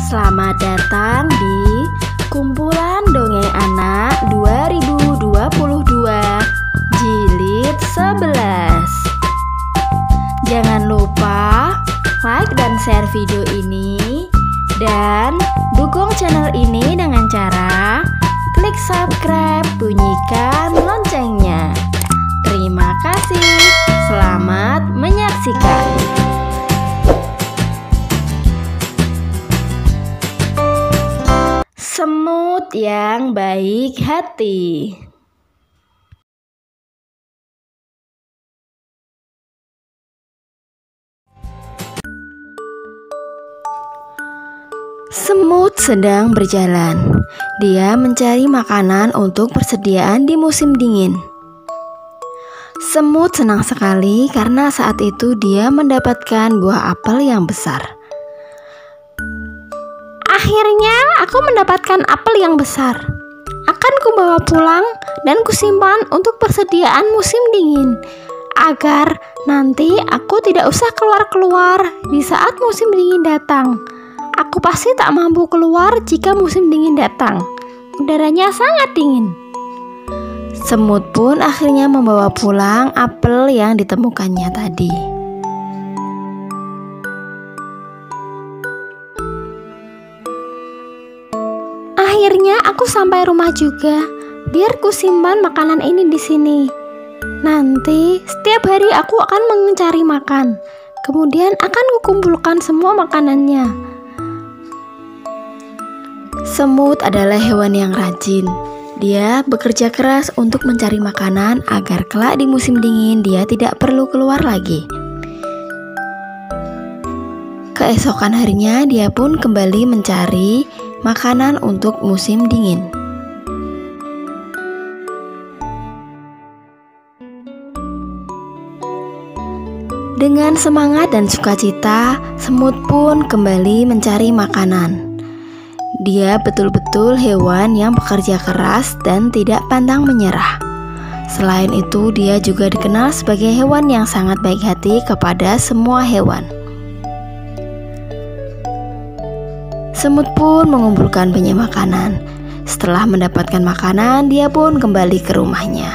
Selamat datang di Kumpulan Dongeng Anak 2022 Jilid 11. Jangan lupa like dan share video ini, dan dukung channel ini dengan cara klik subscribe, bunyikan loncengnya. Terima kasih. Selamat menyaksikan. Semut yang baik hati. Semut sedang berjalan. Dia mencari makanan untuk persediaan di musim dingin. Semut senang sekali karena saat itu dia mendapatkan buah apel yang besar. Akhirnya aku mendapatkan apel yang besar. Akan kubawa pulang dan kusimpan untuk persediaan musim dingin, agar nanti aku tidak usah keluar-keluar di saat musim dingin datang. Aku pasti tak mampu keluar jika musim dingin datang. Udaranya sangat dingin. Semut pun akhirnya membawa pulang apel yang ditemukannya tadi. Akhirnya aku sampai rumah juga. Biar ku simpan makanan ini di sini. Nanti setiap hari aku akan mencari makan. Kemudian akan kukumpulkan semua makanannya. Semut adalah hewan yang rajin. Dia bekerja keras untuk mencari makanan agar kelak di musim dingin dia tidak perlu keluar lagi. Keesokan harinya dia pun kembali mencari makanan untuk musim dingin. Dengan semangat dan sukacita, semut pun kembali mencari makanan. Dia betul-betul hewan yang bekerja keras dan tidak pantang menyerah. Selain itu, dia juga dikenal sebagai hewan yang sangat baik hati kepada semua hewan. Semut pun mengumpulkan banyak makanan. Setelah mendapatkan makanan, dia pun kembali ke rumahnya.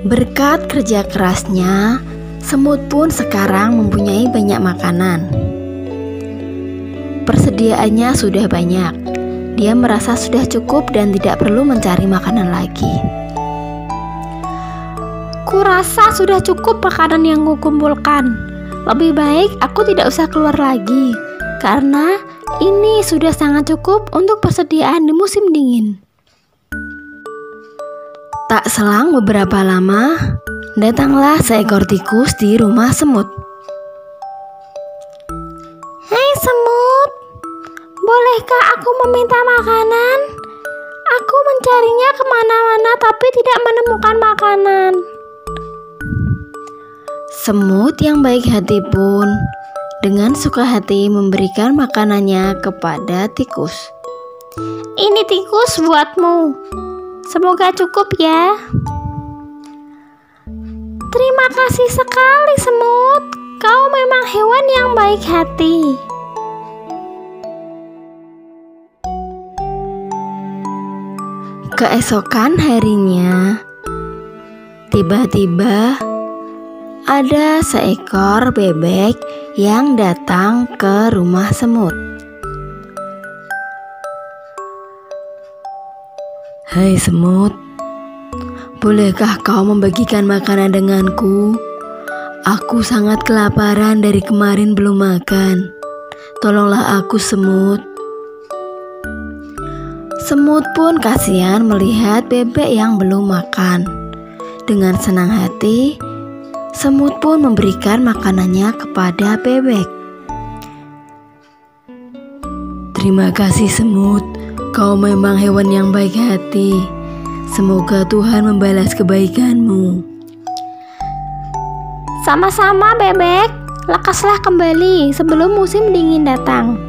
Berkat kerja kerasnya, semut pun sekarang mempunyai banyak makanan. Persediaannya sudah banyak. Dia merasa sudah cukup dan tidak perlu mencari makanan lagi. Kurasa sudah cukup makanan yang kukumpulkan. Lebih baik aku tidak usah keluar lagi, karena ini sudah sangat cukup untuk persediaan di musim dingin. Tak selang beberapa lama, datanglah seekor tikus di rumah semut. Hei semut, bolehkah aku meminta makanan? Aku mencarinya kemana-mana tapi tidak menemukan makanan. Semut yang baik hati pun dengan suka hati memberikan makanannya kepada tikus. Ini tikus buatmu. Semoga cukup ya. Terima kasih sekali semut. Kau memang hewan yang baik hati. Keesokan harinya, tiba-tiba ada seekor bebek yang datang ke rumah semut. Hai semut, bolehkah kau membagikan makanan denganku? Aku sangat kelaparan dari kemarin belum makan. Tolonglah aku semut. Semut pun kasihan melihat bebek yang belum makan. Dengan senang hati, semut pun memberikan makanannya kepada bebek. Terima kasih semut, kau memang hewan yang baik hati. Semoga Tuhan membalas kebaikanmu. Sama-sama bebek, lekaslah kembali sebelum musim dingin datang.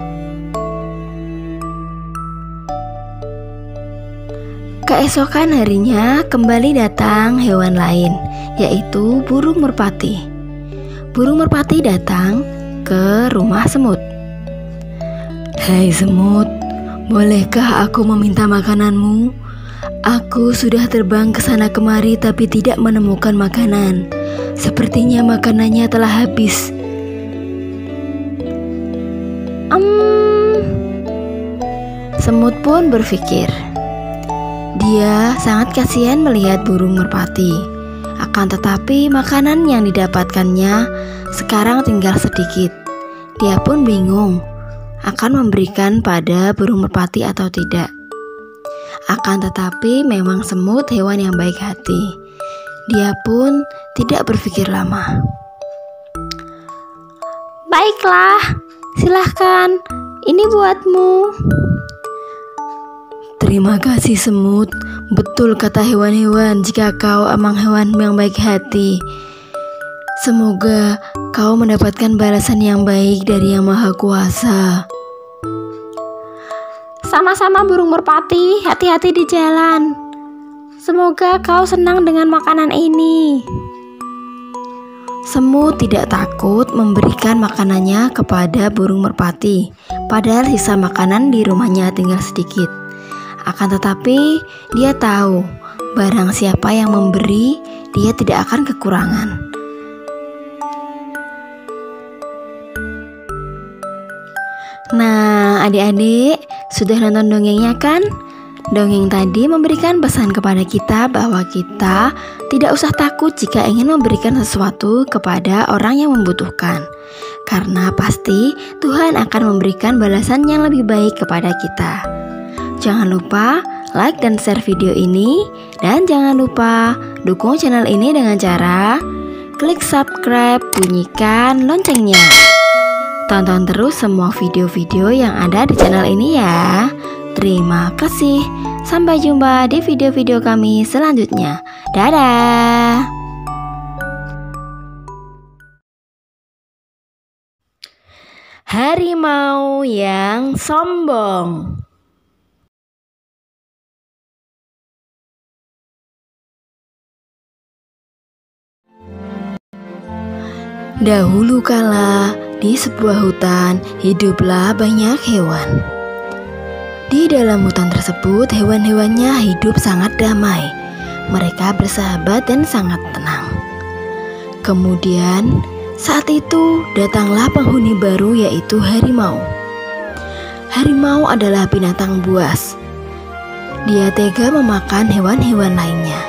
Keesokan harinya kembali datang hewan lain, yaitu burung merpati. Burung merpati datang ke rumah semut. "Hai semut, bolehkah aku meminta makananmu? Aku sudah terbang ke sana kemari tapi tidak menemukan makanan. Sepertinya makanannya telah habis." Semut pun berpikir. Dia sangat kasihan melihat burung merpati. Akan tetapi makanan yang didapatkannya sekarang tinggal sedikit. Dia pun bingung akan memberikan pada burung merpati atau tidak. Akan tetapi memang semut hewan yang baik hati. Dia pun tidak berpikir lama. "Baiklah, silahkan, ini buatmu." "Terima kasih semut. Betul kata hewan-hewan, jika kau emang hewan yang baik hati. Semoga kau mendapatkan balasan yang baik dari Yang Maha Kuasa." "Sama-sama burung merpati, hati-hati di jalan. Semoga kau senang dengan makanan ini." Semut tidak takut memberikan makanannya kepada burung merpati, padahal sisa makanan di rumahnya tinggal sedikit. Akan tetapi dia tahu barang siapa yang memberi, dia tidak akan kekurangan. Nah, adik-adik sudah nonton dongengnya kan? Dongeng tadi memberikan pesan kepada kita bahwa kita tidak usah takut jika ingin memberikan sesuatu kepada orang yang membutuhkan, karena pasti Tuhan akan memberikan balasan yang lebih baik kepada kita. Jangan lupa like dan share video ini, dan jangan lupa dukung channel ini dengan cara klik subscribe, bunyikan loncengnya. Tonton terus semua video-video yang ada di channel ini ya. Terima kasih. Sampai jumpa di video-video kami selanjutnya. Dadah. Harimau yang sombong. Dahulu kala, di sebuah hutan hiduplah banyak hewan. Di dalam hutan tersebut, hewan-hewannya hidup sangat damai. Mereka bersahabat dan sangat tenang. Kemudian, saat itu datanglah penghuni baru, yaitu harimau. Harimau adalah binatang buas. Dia tega memakan hewan-hewan lainnya.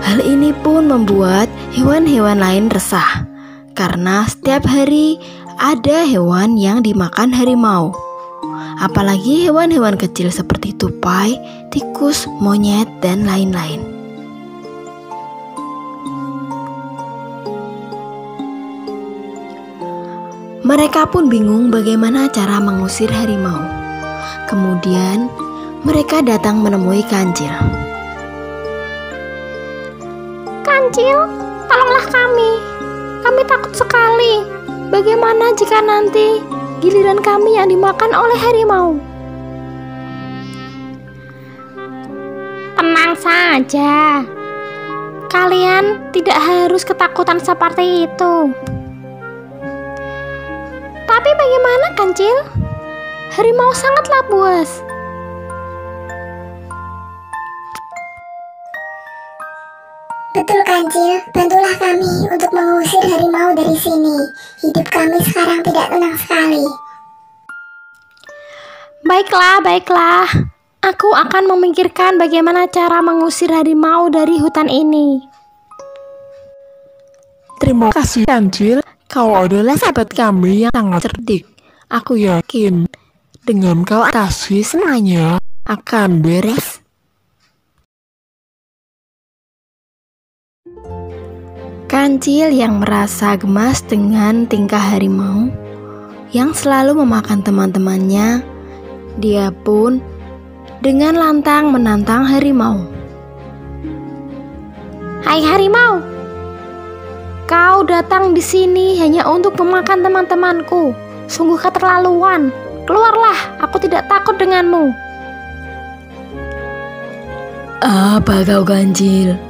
Hal ini pun membuat hewan-hewan lain resah, karena setiap hari ada hewan yang dimakan harimau. Apalagi hewan-hewan kecil seperti tupai, tikus, monyet, dan lain-lain. Mereka pun bingung bagaimana cara mengusir harimau. Kemudian mereka datang menemui Kancil. "Kancil, tolonglah kami. Kami takut sekali. Bagaimana jika nanti giliran kami yang dimakan oleh harimau?" "Tenang saja. Kalian tidak harus ketakutan seperti itu." "Tapi bagaimana, Kancil? Harimau sangatlah buas." "Betul Kancil, bantulah kami untuk mengusir harimau dari sini. Hidup kami sekarang tidak tenang sekali." Baiklah. Aku akan memikirkan bagaimana cara mengusir harimau dari hutan ini." Terima kasih Kancil, kau adalah sahabat kami yang sangat cerdik. Aku yakin dengan kau atasi semuanya akan beres. Kancil yang merasa gemas dengan tingkah harimau yang selalu memakan teman-temannya, dia pun dengan lantang menantang harimau. "Hai harimau, kau datang di sini hanya untuk memakan teman-temanku. Sungguh keterlaluan. Keluarlah, aku tidak takut denganmu." Apa kau Kancil?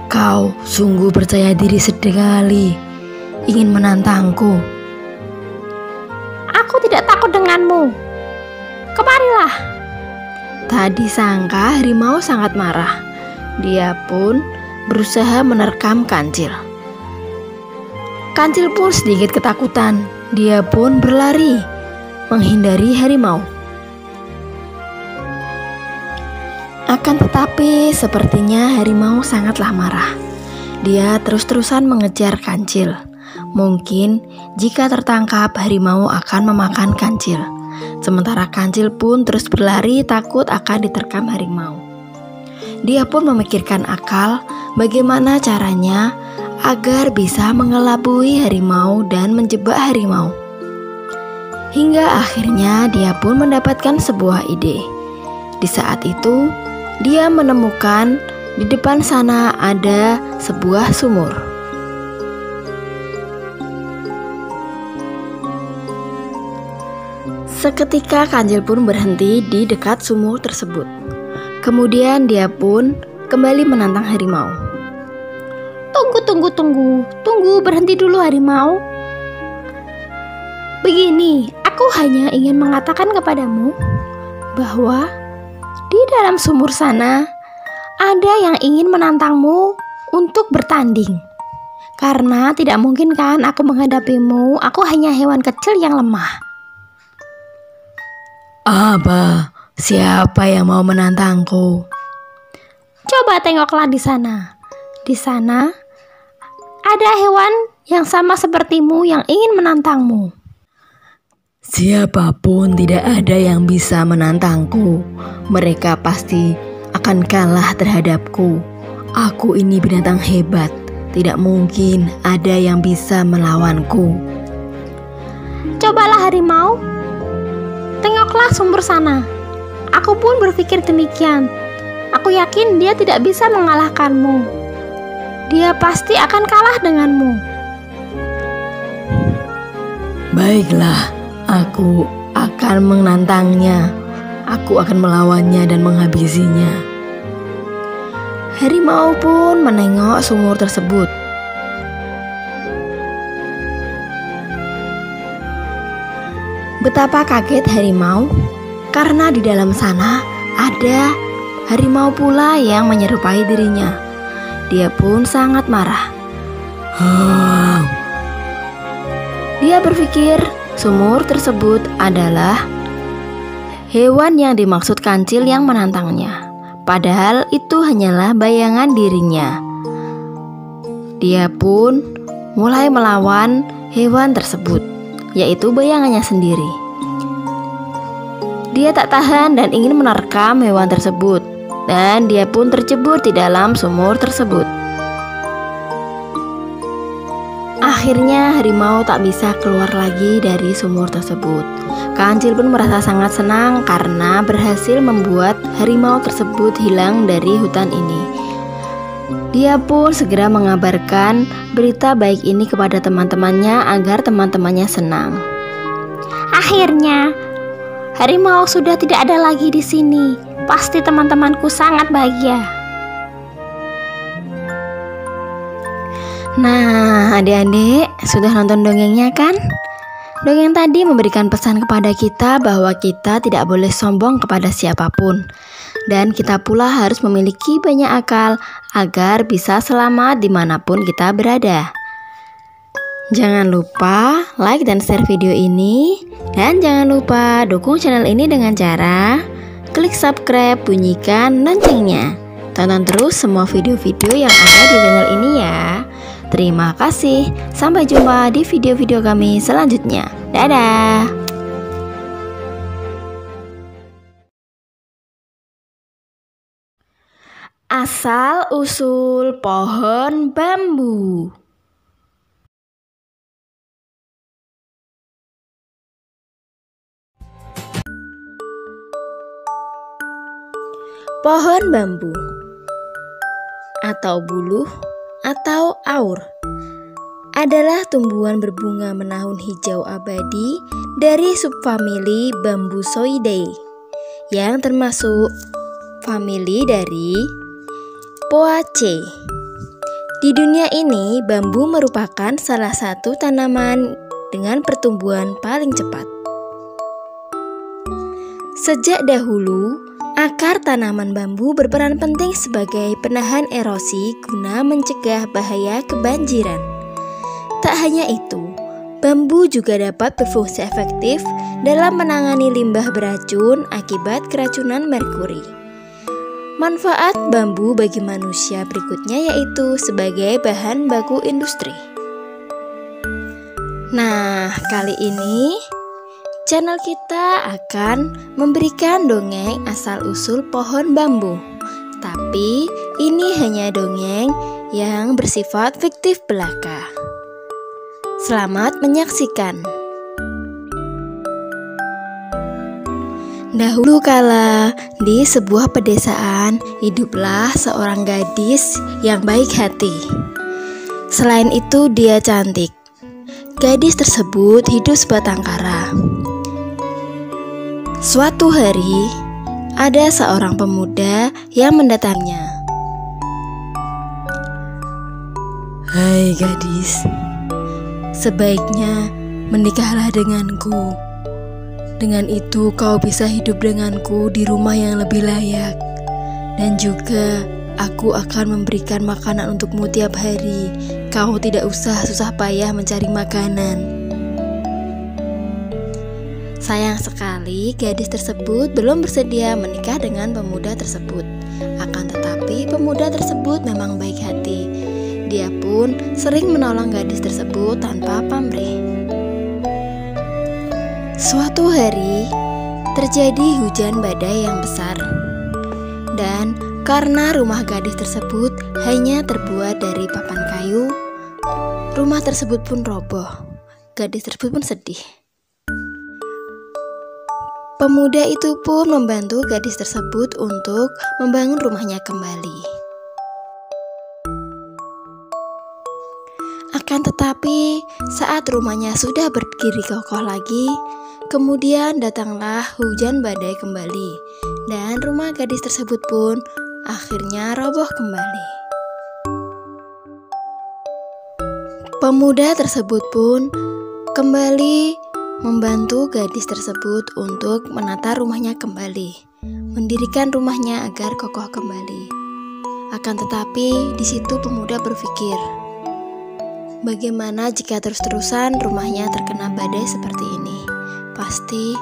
Kau sungguh percaya diri sekali, ingin menantangku. Aku tidak takut denganmu. Kemarilah. Tadi sangka harimau sangat marah. Dia pun berusaha menerkam Kancil. Kancil pun sedikit ketakutan. Dia pun berlari menghindari harimau. Akan tetapi sepertinya harimau sangatlah marah. Dia terus-terusan mengejar Kancil. Mungkin jika tertangkap, harimau akan memakan Kancil. Sementara Kancil pun terus berlari takut akan diterkam harimau. Dia pun memikirkan akal bagaimana caranya agar bisa mengelabui harimau dan menjebak harimau. Hingga akhirnya dia pun mendapatkan sebuah ide. Di saat itu, dia menemukan di depan sana ada sebuah sumur. Seketika Kancil pun berhenti di dekat sumur tersebut. Kemudian dia pun kembali menantang harimau. Tunggu, berhenti dulu harimau. Begini, aku hanya ingin mengatakan kepadamu bahwa di dalam sumur sana ada yang ingin menantangmu untuk bertanding. Karena tidak mungkin kan aku menghadapimu, aku hanya hewan kecil yang lemah. Apa? Siapa yang mau menantangku? Coba tengoklah di sana. Di sana ada hewan yang sama sepertimu yang ingin menantangmu. Siapapun tidak ada yang bisa menantangku. Mereka pasti akan kalah terhadapku. Aku ini binatang hebat. Tidak mungkin ada yang bisa melawanku. Cobalah harimau. Tengoklah sumur sana. Aku pun berpikir demikian. Aku yakin dia tidak bisa mengalahkanmu. Dia pasti akan kalah denganmu. Baiklah, aku akan menantangnya. Aku akan melawannya dan menghabisinya. Harimau pun menengok sumur tersebut. Betapa kaget harimau karena di dalam sana ada harimau pula yang menyerupai dirinya. Dia pun sangat marah. Dia berpikir sumur tersebut adalah hewan yang dimaksud Kancil yang menantangnya. Padahal itu hanyalah bayangan dirinya. Dia pun mulai melawan hewan tersebut, yaitu bayangannya sendiri. Dia tak tahan dan ingin menerkam hewan tersebut, dan dia pun tercebur di dalam sumur tersebut. Akhirnya harimau tak bisa keluar lagi dari sumur tersebut. Kancil pun merasa sangat senang karena berhasil membuat harimau tersebut hilang dari hutan ini. Dia pun segera mengabarkan berita baik ini kepada teman-temannya agar teman-temannya senang. Akhirnya, harimau sudah tidak ada lagi di sini. Pasti teman-temanku sangat bahagia. Nah, adik-adik, sudah nonton dongengnya kan? Dongeng tadi memberikan pesan kepada kita bahwa kita tidak boleh sombong kepada siapapun. Dan kita pula harus memiliki banyak akal agar bisa selamat dimanapun kita berada. Jangan lupa like dan share video ini. Dan jangan lupa dukung channel ini dengan cara klik subscribe, bunyikan loncengnya. Tonton terus semua video-video yang ada di channel ini ya. Terima kasih. Sampai jumpa di video-video kami selanjutnya. Dadah. Asal-usul pohon bambu. Pohon bambu atau buluh atau aur adalah tumbuhan berbunga menahun hijau abadi dari subfamili Bambusoideae yang termasuk famili dari Poaceae. Di dunia ini, bambu merupakan salah satu tanaman dengan pertumbuhan paling cepat. Sejak dahulu, akar tanaman bambu berperan penting sebagai penahan erosi guna mencegah bahaya kebanjiran. Tak hanya itu, bambu juga dapat berfungsi efektif dalam menangani limbah beracun akibat keracunan merkuri. Manfaat bambu bagi manusia berikutnya yaitu sebagai bahan baku industri. Nah, kali ini channel kita akan memberikan dongeng asal-usul pohon bambu. Tapi ini hanya dongeng yang bersifat fiktif belaka. Selamat menyaksikan. Dahulu kala, di sebuah pedesaan, hiduplah seorang gadis yang baik hati. Selain itu, dia cantik. Gadis tersebut hidup sebatang kara. Suatu hari, ada seorang pemuda yang mendatanginya. "Hai gadis, sebaiknya menikahlah denganku. Dengan itu kau bisa hidup denganku di rumah yang lebih layak. Dan juga aku akan memberikan makanan untukmu tiap hari. Kau tidak usah susah payah mencari makanan." Sayang sekali gadis tersebut belum bersedia menikah dengan pemuda tersebut. Akan tetapi pemuda tersebut memang baik hati. Dia pun sering menolong gadis tersebut tanpa pamrih. Suatu hari terjadi hujan badai yang besar. Dan karena rumah gadis tersebut hanya terbuat dari papan kayu, rumah tersebut pun roboh. Gadis tersebut pun sedih. Pemuda itu pun membantu gadis tersebut untuk membangun rumahnya kembali. Akan tetapi, saat rumahnya sudah berdiri kokoh lagi, kemudian datanglah hujan badai kembali, dan rumah gadis tersebut pun akhirnya roboh kembali. Pemuda tersebut pun kembali membantu gadis tersebut untuk menata rumahnya kembali, mendirikan rumahnya agar kokoh kembali. Akan tetapi di situ pemuda berpikir, bagaimana jika terus-terusan rumahnya terkena badai seperti ini? Pasti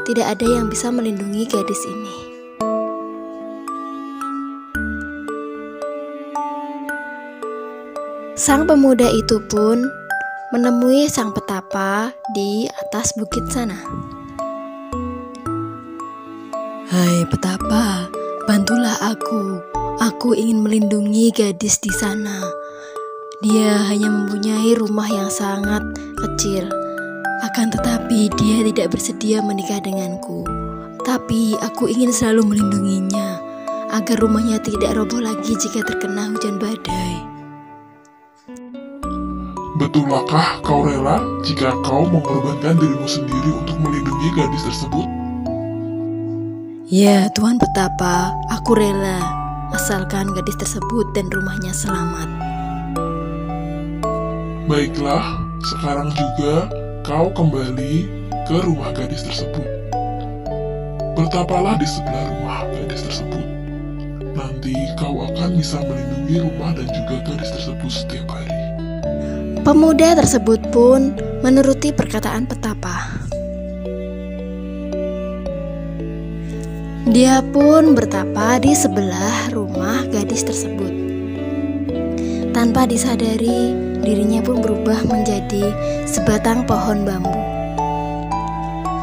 tidak ada yang bisa melindungi gadis ini. Sang pemuda itu pun menemui sang petapa di atas bukit sana. "Hai petapa, bantulah aku. Aku ingin melindungi gadis di sana. Dia hanya mempunyai rumah yang sangat kecil. Akan tetapi dia tidak bersedia menikah denganku. Tapi aku ingin selalu melindunginya agar rumahnya tidak roboh lagi jika terkena hujan badai." Betullahkah kau rela jika kau mengorbankan dirimu sendiri untuk melindungi gadis tersebut? "Ya, Tuan Petapa, aku rela, asalkan gadis tersebut dan rumahnya selamat." Baiklah, sekarang juga kau kembali ke rumah gadis tersebut. Bertapalah di sebelah rumah gadis tersebut. Nanti kau akan bisa melindungi rumah dan juga gadis tersebut setiap hari. Pemuda tersebut pun menuruti perkataan petapa. Dia pun bertapa di sebelah rumah gadis tersebut. Tanpa disadari, dirinya pun berubah menjadi sebatang pohon bambu.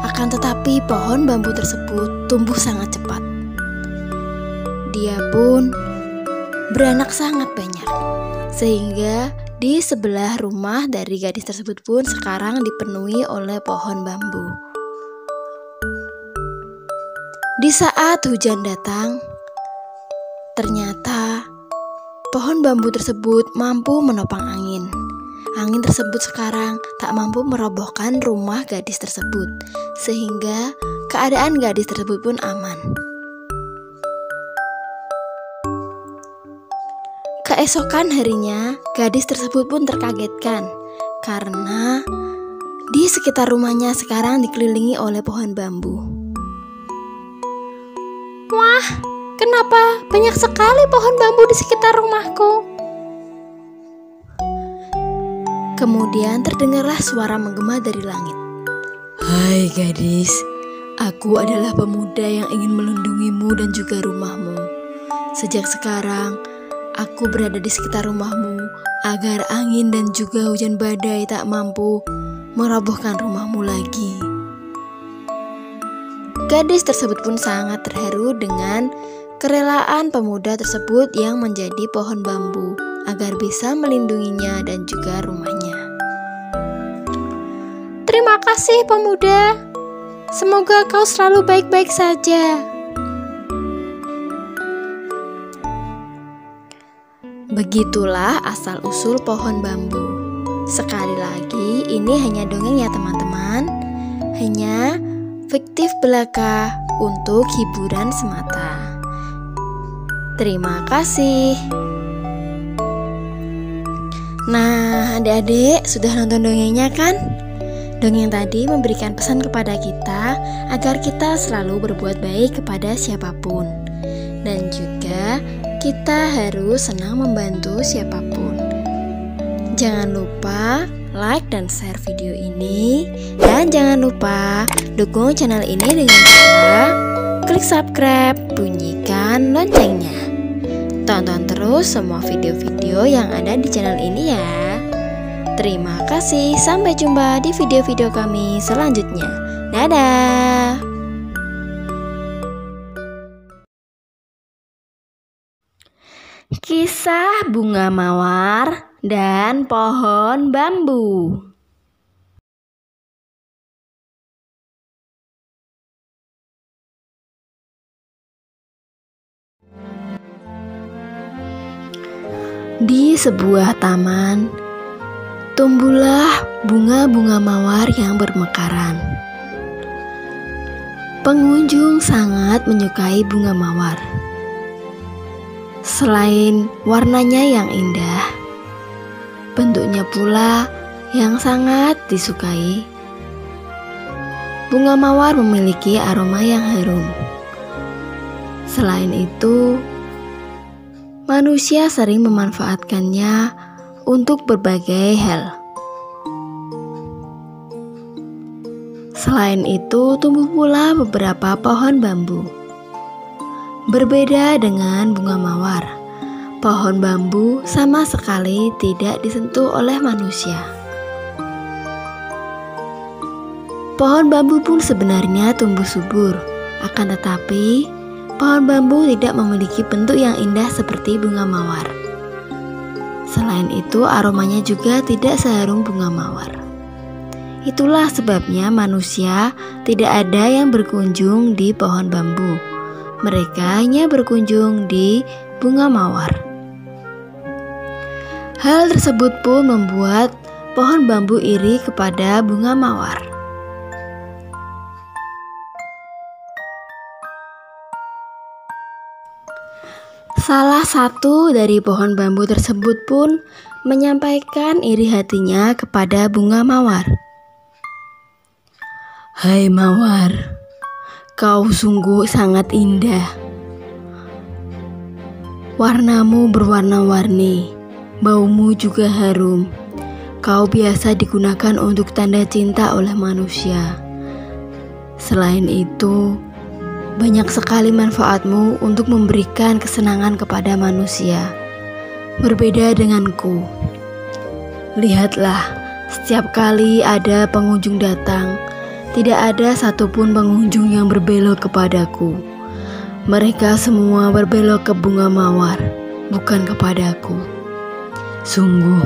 Akan tetapi pohon bambu tersebut tumbuh sangat cepat. Dia pun beranak sangat banyak, sehingga di sebelah rumah dari gadis tersebut pun sekarang dipenuhi oleh pohon bambu. Di saat hujan datang, ternyata pohon bambu tersebut mampu menopang angin. Angin tersebut sekarang tak mampu merobohkan rumah gadis tersebut, sehingga keadaan gadis tersebut pun aman. Keesokan harinya, gadis tersebut pun terkagetkan karena di sekitar rumahnya sekarang dikelilingi oleh pohon bambu. Wah, kenapa banyak sekali pohon bambu di sekitar rumahku? Kemudian terdengarlah suara menggema dari langit. Hai gadis, aku adalah pemuda yang ingin melindungimu dan juga rumahmu. Sejak sekarang, aku berada di sekitar rumahmu agar angin dan juga hujan badai tak mampu merobohkan rumahmu lagi. Gadis tersebut pun sangat terharu dengan kerelaan pemuda tersebut yang menjadi pohon bambu agar bisa melindunginya dan juga rumahnya. Terima kasih pemuda, semoga kau selalu baik-baik saja. Begitulah asal-usul pohon bambu. Sekali lagi, ini hanya dongeng ya teman-teman. Hanya fiktif belaka untuk hiburan semata. Terima kasih. Nah, adik-adik sudah nonton dongengnya kan? Dongeng tadi memberikan pesan kepada kita agar kita selalu berbuat baik kepada siapapun. Dan juga kita harus senang membantu siapapun. Jangan lupa like dan share video ini. Dan jangan lupa dukung channel ini dengan cara klik subscribe, bunyikan loncengnya. Tonton terus semua video-video yang ada di channel ini ya. Terima kasih, sampai jumpa di video-video kami selanjutnya. Dadah. Kisah bunga mawar dan pohon bambu. Di sebuah taman, tumbuhlah bunga-bunga mawar yang bermekaran. Pengunjung sangat menyukai bunga mawar. Selain warnanya yang indah, bentuknya pula yang sangat disukai. Bunga mawar memiliki aroma yang harum. Selain itu, manusia sering memanfaatkannya untuk berbagai hal. Selain itu, tumbuh pula beberapa pohon bambu. Berbeda dengan bunga mawar, pohon bambu sama sekali tidak disentuh oleh manusia. Pohon bambu pun sebenarnya tumbuh subur, akan tetapi pohon bambu tidak memiliki bentuk yang indah seperti bunga mawar. Selain itu, aromanya juga tidak seharum bunga mawar. Itulah sebabnya manusia tidak ada yang berkunjung di pohon bambu. Mereka hanya berkunjung di bunga mawar. Hal tersebut pun membuat pohon bambu iri kepada bunga mawar. Salah satu dari pohon bambu tersebut pun menyampaikan iri hatinya kepada bunga mawar. Hai mawar, kau sungguh sangat indah. Warnamu berwarna-warni, baumu juga harum. Kau biasa digunakan untuk tanda cinta oleh manusia. Selain itu, banyak sekali manfaatmu untuk memberikan kesenangan kepada manusia. Berbeda denganku. Lihatlah, setiap kali ada pengunjung datang, tidak ada satupun pengunjung yang berbelok kepadaku. Mereka semua berbelok ke bunga mawar, bukan kepadaku. Sungguh,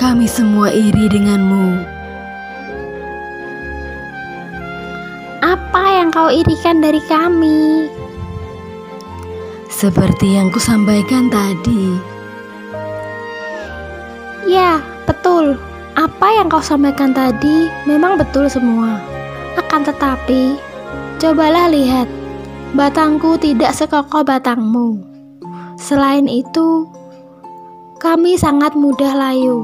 kami semua iri denganmu. Apa yang kau irikan dari kami? Seperti yang kusampaikan tadi. Ya, betul. Apa yang kau sampaikan tadi memang betul semua. Akan tetapi, cobalah lihat, batangku tidak sekokoh batangmu. Selain itu, kami sangat mudah layu.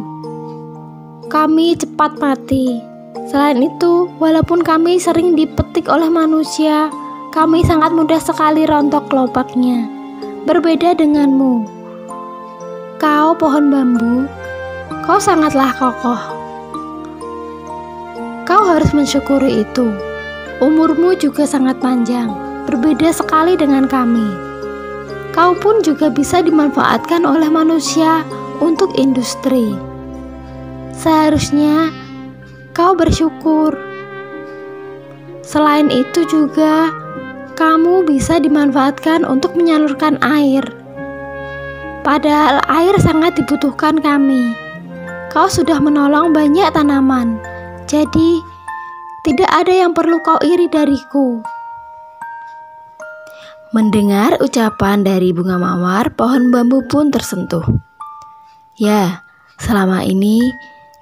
Kami cepat mati. Selain itu, walaupun kami sering dipetik oleh manusia, kami sangat mudah sekali rontok kelopaknya. Berbeda denganmu. Kau pohon bambu, kau sangatlah kokoh. Kau harus mensyukuri itu. Umurmu juga sangat panjang, berbeda sekali dengan kami. Kau pun juga bisa dimanfaatkan oleh manusia untuk industri. Seharusnya kau bersyukur. Selain itu juga, kamu bisa dimanfaatkan untuk menyalurkan air. Padahal air sangat dibutuhkan kami. Kau sudah menolong banyak tanaman, jadi tidak ada yang perlu kau iri dariku. Mendengar ucapan dari bunga mawar, pohon bambu pun tersentuh. Ya, selama ini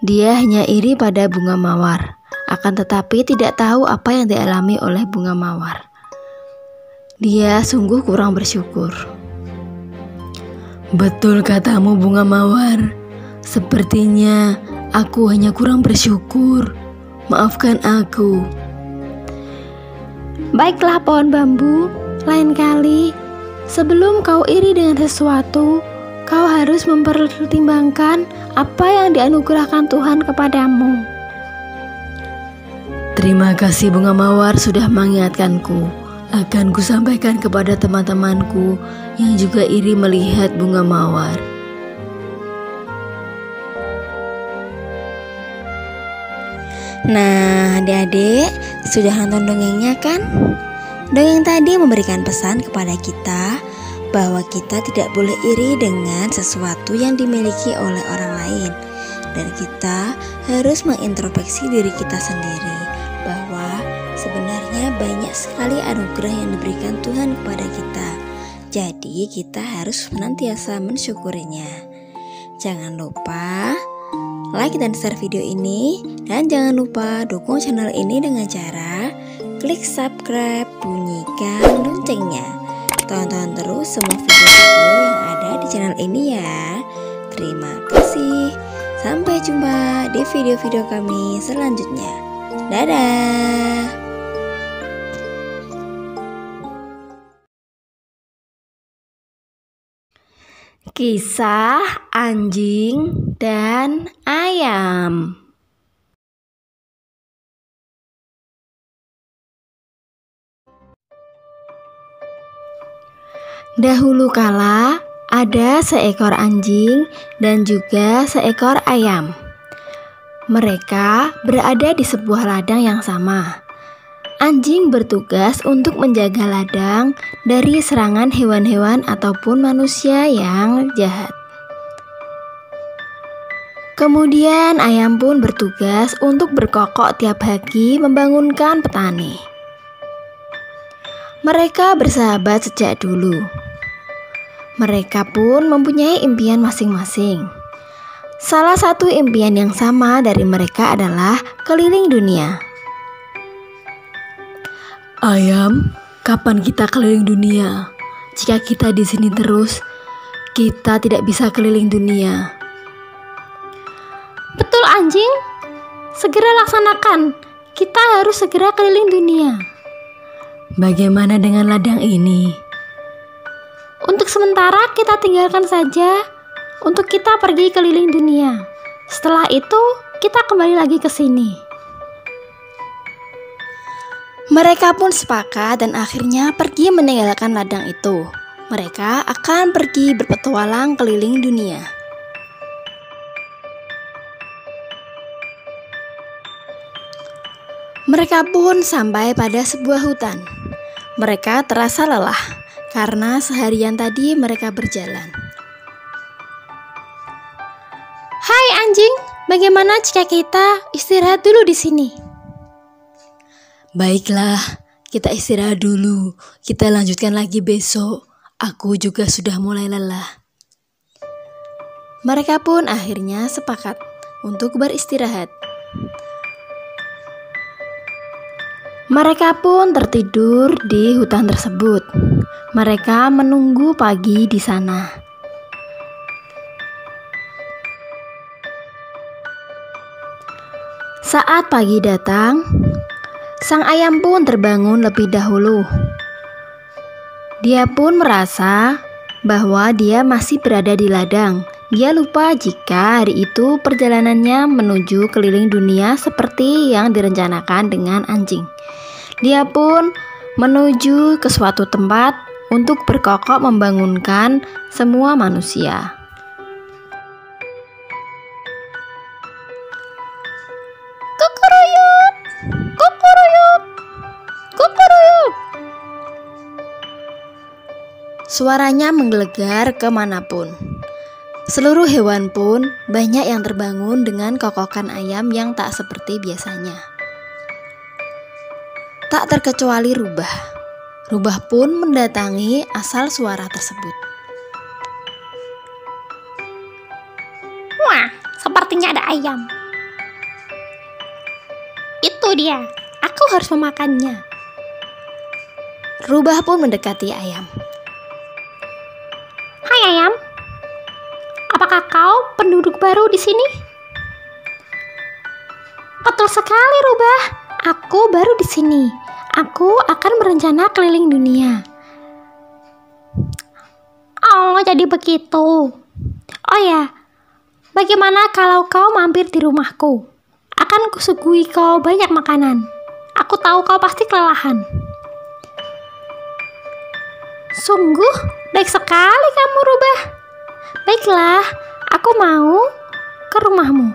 dia hanya iri pada bunga mawar, akan tetapi tidak tahu apa yang dialami oleh bunga mawar. Dia sungguh kurang bersyukur. Betul katamu bunga mawar, sepertinya aku hanya kurang bersyukur. Maafkan aku. Baiklah pohon bambu, lain kali sebelum kau iri dengan sesuatu, kau harus mempertimbangkan apa yang dianugerahkan Tuhan kepadamu. Terima kasih bunga mawar sudah mengingatkanku. Akan kusampaikan kepada teman-temanku yang juga iri melihat bunga mawar. Nah, adik-adik, sudah nonton dongengnya kan? Dongeng tadi memberikan pesan kepada kita bahwa kita tidak boleh iri dengan sesuatu yang dimiliki oleh orang lain. Dan kita harus mengintrospeksi diri kita sendiri bahwa sebenarnya banyak sekali anugerah yang diberikan Tuhan kepada kita. Jadi kita harus senantiasa mensyukurinya. Jangan lupa like dan share video ini, dan jangan lupa dukung channel ini dengan cara klik subscribe, bunyikan loncengnya. Tonton terus semua video-video yang ada di channel ini ya. Terima kasih. Sampai jumpa di video-video kami selanjutnya. Dadah. Kisah anjing dan ayam. Dahulu kala ada seekor anjing dan juga seekor ayam. Mereka berada di sebuah ladang yang sama. Anjing bertugas untuk menjaga ladang dari serangan hewan-hewan ataupun manusia yang jahat. Kemudian ayam pun bertugas untuk berkokok tiap pagi membangunkan petani. Mereka bersahabat sejak dulu. Mereka pun mempunyai impian masing-masing. Salah satu impian yang sama dari mereka adalah keliling dunia. Ayam, kapan kita keliling dunia? Jika kita di sini terus, kita tidak bisa keliling dunia. Betul anjing, segera laksanakan. Kita harus segera keliling dunia. Bagaimana dengan ladang ini? Untuk sementara kita tinggalkan saja untuk kita pergi keliling dunia. Setelah itu kita kembali lagi ke sini. Mereka pun sepakat dan akhirnya pergi meninggalkan ladang itu. Mereka akan pergi berpetualang keliling dunia. Mereka pun sampai pada sebuah hutan. Mereka terasa lelah karena seharian tadi mereka berjalan. Hai anjing, bagaimana jika kita istirahat dulu di sini? Baiklah, kita istirahat dulu. Kita lanjutkan lagi besok. Aku juga sudah mulai lelah. Mereka pun akhirnya sepakat untuk beristirahat. Mereka pun tertidur di hutan tersebut. Mereka menunggu pagi di sana. Saat pagi datang, sang ayam pun terbangun lebih dahulu. Dia pun merasa bahwa dia masih berada di ladang. Dia lupa jika hari itu perjalanannya menuju keliling dunia seperti yang direncanakan dengan anjing. Dia pun menuju ke suatu tempat untuk berkokok membangunkan semua manusia. Kukuruyuk, kukuruyuk, kukuruyuk. Suaranya menggelegar kemanapun. Seluruh hewan pun banyak yang terbangun dengan kokokan ayam yang tak seperti biasanya. Tak terkecuali rubah. Rubah pun mendatangi asal suara tersebut. Wah, sepertinya ada ayam. Itu dia, aku harus memakannya. Rubah pun mendekati ayam. Hai ayam, apakah kau penduduk baru di sini? Betul sekali Rubah, aku baru di sini. Aku akan berencana keliling dunia. Oh, jadi begitu. Oh ya, bagaimana kalau kau mampir di rumahku? Akan kusuguhi kau banyak makanan. Aku tahu kau pasti kelelahan. Sungguh baik sekali kamu Rubah. Baiklah, aku mau ke rumahmu.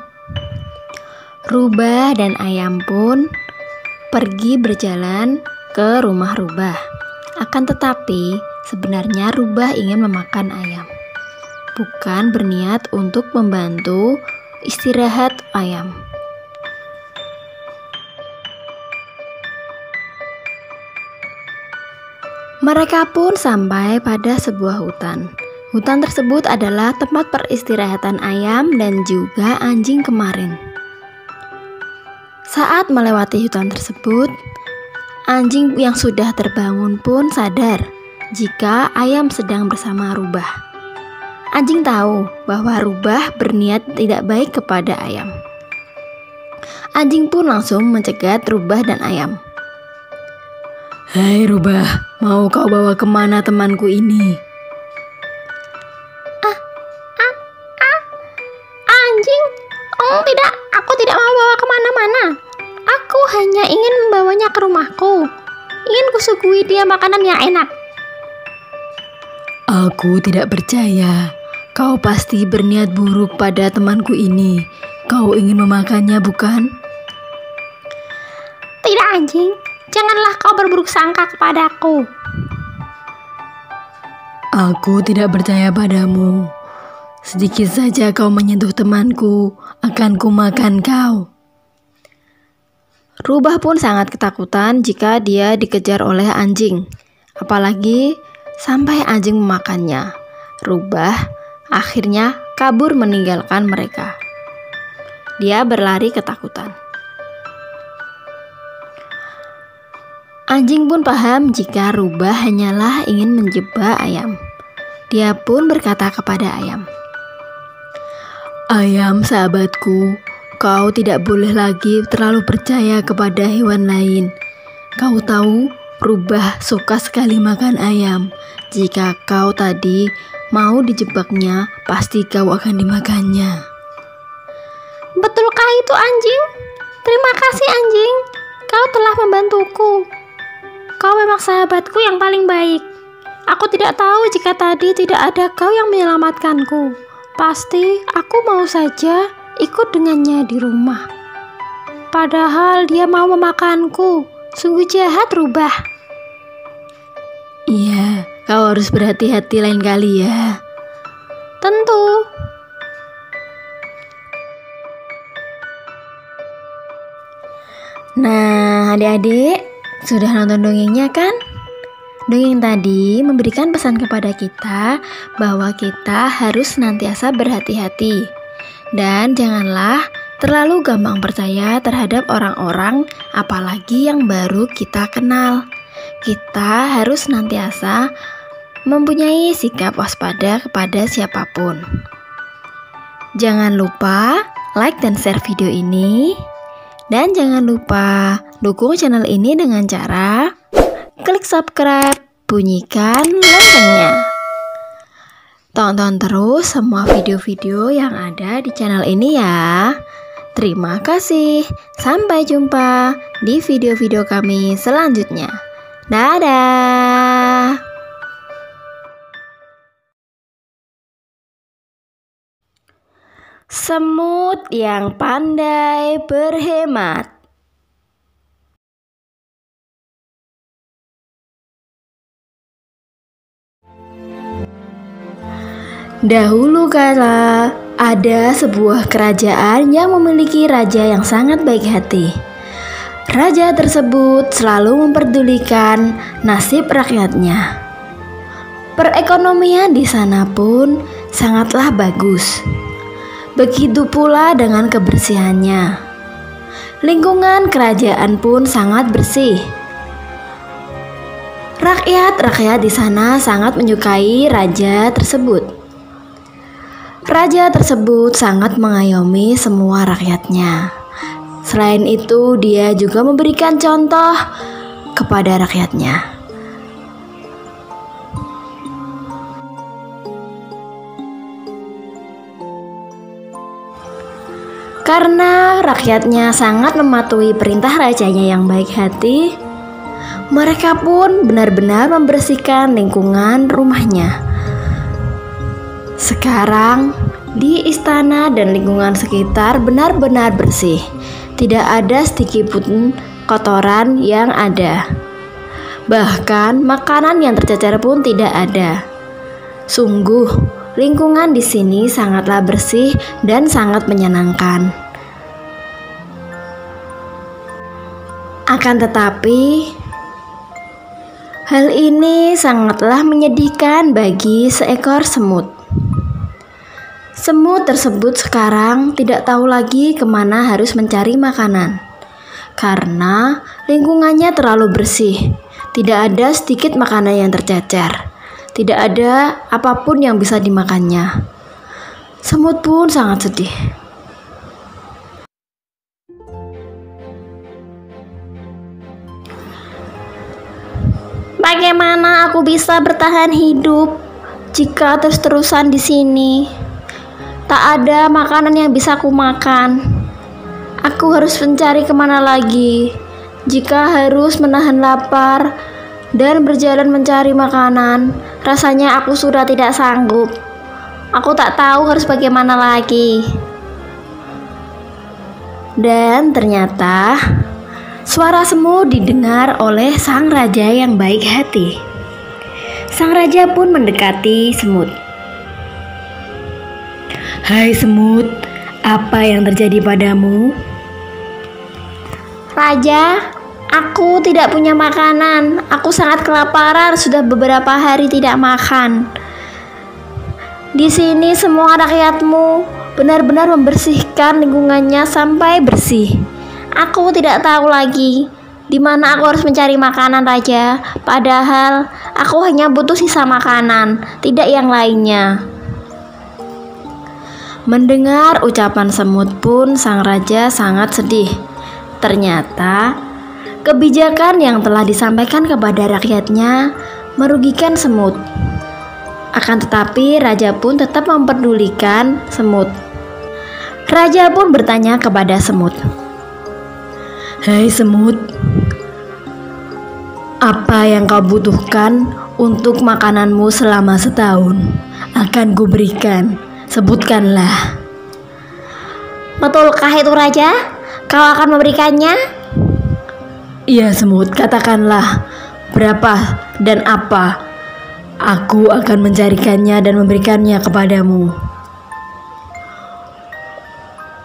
Rubah dan ayam pun pergi berjalan ke rumah Rubah. Akan tetapi, sebenarnya Rubah ingin memakan ayam, bukan berniat untuk membantu istirahat ayam. Mereka pun sampai pada sebuah hutan. Hutan tersebut adalah tempat peristirahatan ayam dan juga anjing kemarin. Saat melewati hutan tersebut, anjing yang sudah terbangun pun sadar jika ayam sedang bersama Rubah. Anjing tahu bahwa Rubah berniat tidak baik kepada ayam. Anjing pun langsung mencegat Rubah dan ayam. Hai Rubah, mau kau bawa kemana temanku ini? Anjing, oh tidak, aku tidak mau bawa kemana-mana. Aku hanya ingin membawanya ke rumahku. Ingin kusuguhi dia makanan yang enak. Aku tidak percaya. Kau pasti berniat buruk pada temanku ini. Kau ingin memakannya, bukan? Tidak anjing, janganlah kau berburuk sangka kepadaku. Aku tidak percaya padamu. Sedikit saja kau menyentuh temanku, akan kumakan kau. Rubah pun sangat ketakutan jika dia dikejar oleh anjing. Apalagi sampai anjing memakannya. Rubah akhirnya kabur meninggalkan mereka. Dia berlari ketakutan. Anjing pun paham jika Rubah hanyalah ingin menjebak ayam. Dia pun berkata kepada ayam, "Ayam sahabatku, kau tidak boleh lagi terlalu percaya kepada hewan lain. Kau tahu, Rubah suka sekali makan ayam. Jika kau tadi mau dijebaknya, pasti kau akan dimakannya." Betulkah itu anjing? Terima kasih anjing, kau telah membantuku. Kau memang sahabatku yang paling baik. Aku tidak tahu jika tadi tidak ada kau yang menyelamatkanku. Pasti aku mau saja ikut dengannya di rumah. Padahal dia mau memakanku. Sungguh jahat Rubah. Iya, kau harus berhati-hati lain kali ya. Tentu. Nah, adik-adik, sudah nonton dongengnya kan? Dongeng tadi memberikan pesan kepada kita bahwa kita harus senantiasa berhati-hati. Dan janganlah terlalu gampang percaya terhadap orang-orang, apalagi yang baru kita kenal. Kita harus senantiasa mempunyai sikap waspada kepada siapapun. Jangan lupa like dan share video ini. Dan jangan lupa dukung channel ini dengan cara klik subscribe, bunyikan loncengnya. Tonton terus semua video-video yang ada di channel ini ya. Terima kasih. Sampai jumpa di video-video kami selanjutnya. Dadah. Semut yang pandai berhemat. Dahulu kala ada sebuah kerajaan yang memiliki raja yang sangat baik hati. Raja tersebut selalu memperdulikan nasib rakyatnya. Perekonomian di sana pun sangatlah bagus. Begitu pula dengan kebersihannya. Lingkungan kerajaan pun sangat bersih. Rakyat-rakyat di sana sangat menyukai raja tersebut. Raja tersebut sangat mengayomi semua rakyatnya. Selain itu, dia juga memberikan contoh kepada rakyatnya. Karena rakyatnya sangat mematuhi perintah rajanya yang baik hati, mereka pun benar-benar membersihkan lingkungan rumahnya. Sekarang di istana dan lingkungan sekitar benar-benar bersih. Tidak ada sedikit pun kotoran yang ada. Bahkan makanan yang tercecer pun tidak ada. Sungguh, lingkungan di sini sangatlah bersih dan sangat menyenangkan. Akan tetapi, hal ini sangatlah menyedihkan bagi seekor semut. Semut tersebut sekarang tidak tahu lagi kemana harus mencari makanan. Karena lingkungannya terlalu bersih, tidak ada sedikit makanan yang tercecer. Tidak ada apapun yang bisa dimakannya. Semut pun sangat sedih. Bagaimana aku bisa bertahan hidup jika terus-terusan di sini? Tak ada makanan yang bisa aku makan. Aku harus mencari kemana lagi? Jika harus menahan lapar dan berjalan mencari makanan, rasanya aku sudah tidak sanggup. Aku tak tahu harus bagaimana lagi. Dan ternyata suara semut didengar oleh sang raja yang baik hati. Sang raja pun mendekati semut. "Hai semut, apa yang terjadi padamu?" "Raja, aku tidak punya makanan. Aku sangat kelaparan, sudah beberapa hari tidak makan. Di sini semua rakyatmu benar-benar membersihkan lingkungannya sampai bersih. Aku tidak tahu lagi di mana aku harus mencari makanan, Raja. Padahal aku hanya butuh sisa makanan, tidak yang lainnya." Mendengar ucapan semut pun sang raja sangat sedih. Ternyata kebijakan yang telah disampaikan kepada rakyatnya merugikan semut. Akan tetapi raja pun tetap memperdulikan semut. Raja pun bertanya kepada semut, "Hai semut, apa yang kau butuhkan untuk makananmu selama setahun? Akan kuberikan. Sebutkanlah." "Betulkah itu, Raja? Kau akan memberikannya?" "Iya semut, katakanlah berapa dan apa. Aku akan mencarikannya dan memberikannya kepadamu."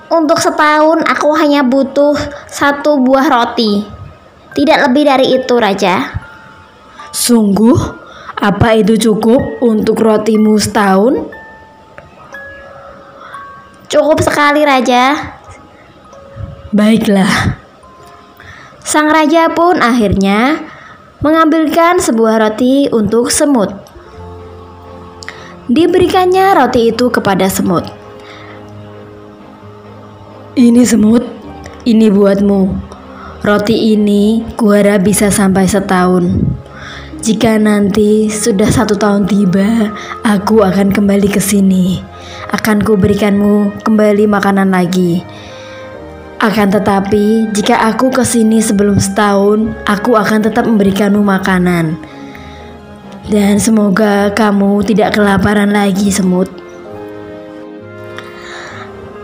"Untuk setahun aku hanya butuh 1 buah roti. Tidak lebih dari itu, Raja." "Sungguh? Apa itu cukup untuk rotimu setahun?" "Cukup sekali, Raja." "Baiklah." Sang raja pun akhirnya mengambilkan sebuah roti untuk semut. Diberikannya roti itu kepada semut. "Ini semut, Ini buatmu. Roti ini kuharap bisa sampai setahun. Jika nanti sudah 1 tahun tiba, aku akan kembali ke sini. Akan kuberikanmu kembali makanan lagi. Akan tetapi, jika aku ke sini sebelum setahun, aku akan tetap memberikanmu makanan. Dan semoga kamu tidak kelaparan lagi, semut.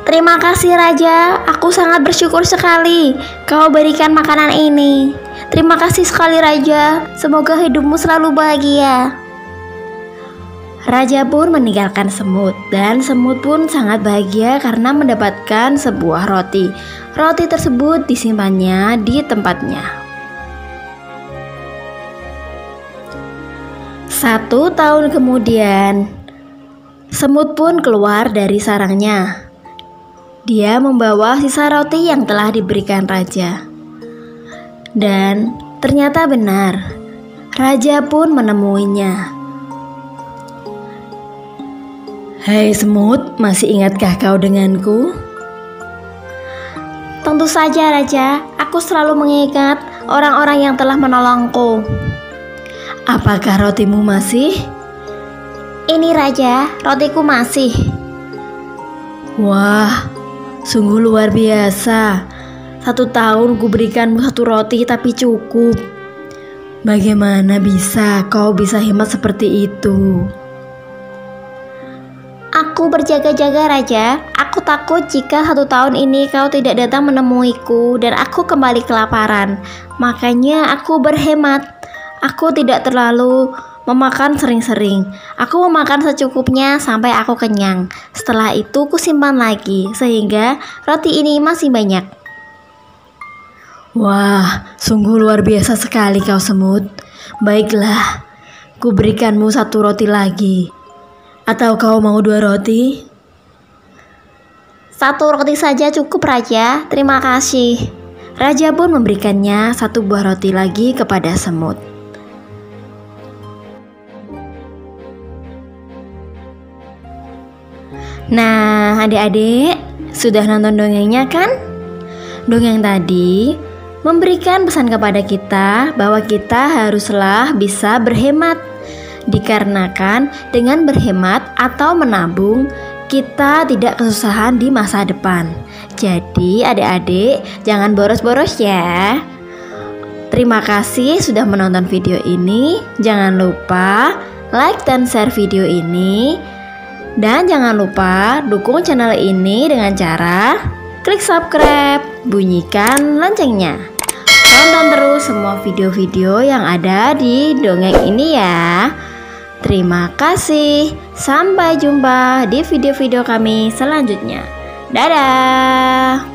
Terima kasih Raja, aku sangat bersyukur sekali kau berikan makanan ini. Terima kasih sekali Raja, semoga hidupmu selalu bahagia. Raja pun meninggalkan semut dan semut pun sangat bahagia karena mendapatkan sebuah roti. Roti tersebut disimpannya di tempatnya. 1 tahun kemudian, semut pun keluar dari sarangnya. Dia membawa sisa roti yang telah diberikan raja. Dan ternyata benar, raja pun menemuinya. Hai semut, masih ingatkah kau denganku? Tentu saja Raja, aku selalu mengingat orang-orang yang telah menolongku. Apakah rotimu masih? Ini Raja, rotiku masih. Wah, sungguh luar biasa. 1 tahun ku berikanmu 1 roti tapi cukup. Bagaimana bisa kau bisa hemat seperti itu? Aku berjaga-jaga Raja. Aku takut jika 1 tahun ini kau tidak datang menemuiku dan aku kembali kelaparan. Makanya aku berhemat. Aku tidak terlalu memakan sering-sering. Aku memakan secukupnya sampai aku kenyang. Setelah itu ku simpan lagi sehingga roti ini masih banyak. Wah, sungguh luar biasa sekali kau semut. Baiklah, ku berikanmu 1 roti lagi. Atau kau mau 2 roti? 1 roti saja cukup Raja, terima kasih. Raja pun memberikannya 1 buah roti lagi kepada semut. Nah, adik-adik, sudah nonton dongengnya kan? Dongeng tadi memberikan pesan kepada kita bahwa kita haruslah bisa berhemat. Dikarenakan dengan berhemat atau menabung, kita tidak kesusahan di masa depan. Jadi adik-adik jangan boros-boros ya. Terima kasih sudah menonton video ini. Jangan lupa like dan share video ini. Dan jangan lupa dukung channel ini dengan cara klik subscribe, bunyikan loncengnya. Tonton terus semua video-video yang ada di dongeng ini ya. Terima kasih. Sampai jumpa di video-video kami selanjutnya. Dadah.